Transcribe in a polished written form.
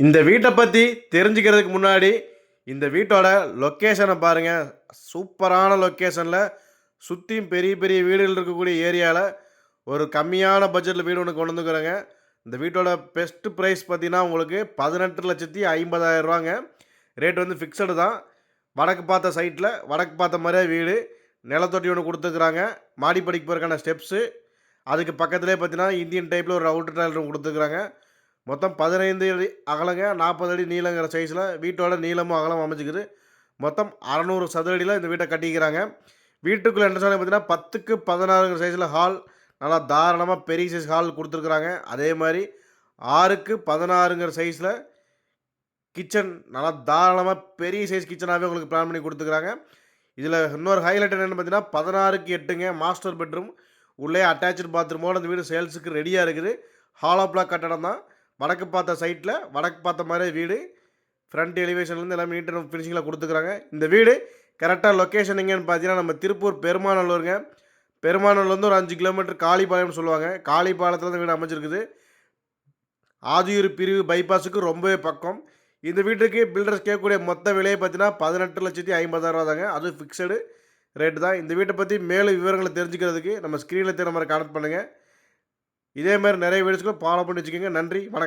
இந்த வீட்டை பற்றி தெரிஞ்சுக்கிறதுக்கு முன்னாடி இந்த வீட்டோட லொக்கேஷனை பாருங்கள். சூப்பரான லொக்கேஷனில் சுற்றியும் பெரிய பெரிய வீடுகள் இருக்கக்கூடிய ஏரியாவில் ஒரு கம்மியான பட்ஜெட்டில் வீடு ஒன்று கொண்டு வந்துக்கிறேங்க. இந்த வீட்டோட பெஸ்ட்டு ப்ரைஸ் பார்த்தீங்கன்னா உங்களுக்கு 18,50,000 ரேட் வந்து ஃபிக்ஸடு தான். வடக்கு பார்த்த சைட்டில் வடக்கு பார்த்த மாதிரியே வீடு, நிலத்தொட்டி ஒன்று கொடுத்துருக்குறாங்க. மாடிப்படிக்கு போகிறதுக்கான ஸ்டெப்ஸு, அதுக்கு பக்கத்துலேயே பார்த்தீங்கன்னா இந்தியன் டைப்பில் ஒரு அவுட்டர் டாய்லெட் ரூம் கொடுத்துருக்குறாங்க. மொத்தம் 15 அடி அகலங்க, 40 அடி நீளங்கிற சைஸில் வீட்டோட நீளமும் அகலம் அமைஞ்சிக்குது. மொத்தம் 600 சதுர அடியில் இந்த வீட்டை கட்டிக்கிறாங்க. வீட்டுக்குள்ளே என்ன சொன்னால் பார்த்தீங்கன்னா 10க்கு 16 சைஸில் ஹால், நல்லா தாராளமாக பெரிய சைஸ் ஹால் கொடுத்துருக்குறாங்க. அதே மாதிரி 6க்கு 16 சைஸில் கிச்சன், நல்லா தாராளமாக பெரிய சைஸ் கிச்சனாகவே உங்களுக்கு பிளான் பண்ணி கொடுத்துருக்குறாங்க. இதில் இன்னொரு ஹைலைட் என்னென்னு பார்த்தீங்கன்னா 16க்கு 8 மாஸ்டர் பெட்ரூம், உள்ளே அட்டாச்சு பாத்ரூமோடு அந்த வீடு சேல்ஸுக்கு ரெடியாக இருக்குது. ஹாலோ பிளாக் கட்டடம் தான். வடக்கு பார்த்த சைட்டில் வடக்கு பார்த்த மாதிரியே வீடு, ஃப்ரண்ட் எலிவேஷன்லேருந்து எல்லாமே நீட் அண்ட் ஃபினிஷிங்கில் கொடுத்துக்குறாங்க. இந்த வீடு கரெக்டாக லொக்கேஷன் எங்கேன்னு பார்த்தீங்கன்னா நம்ம திருப்பூர் பெருமாநல்லூருங்க. பெருமாநல்லூர்லேருந்து ஒரு 5 கிலோமீட்டர் காளிப்பாளையம்னு சொல்லுவாங்க. காளிப்பாளையத்தில் இந்த வீடு அமைச்சிருக்குது. ஆதியூர் பிரிவு பைபாஸுக்கு ரொம்பவே பக்கம். இந்த வீட்டுக்கு பில்டர்ஸ் கேட்கக்கூடிய மொத்த விலையை பார்த்தீங்கன்னா 18,50,000 தாங்க. அதுவும் ஃபிக்ஸடு ரேட்டு தான். இந்த வீட்டை பற்றி மேலும் விவரங்களை தெரிஞ்சுக்கிறதுக்கு நம்ம ஸ்க்ரீனில் தெரியுற மாதிரி கான்டக்ட் பண்ணுங்கள். இதே மாதிரி நிறைய வீடியோஸ்க்கு ஃபாலோ பண்ணி வச்சுக்கோங்க. நன்றி, வணக்கம்.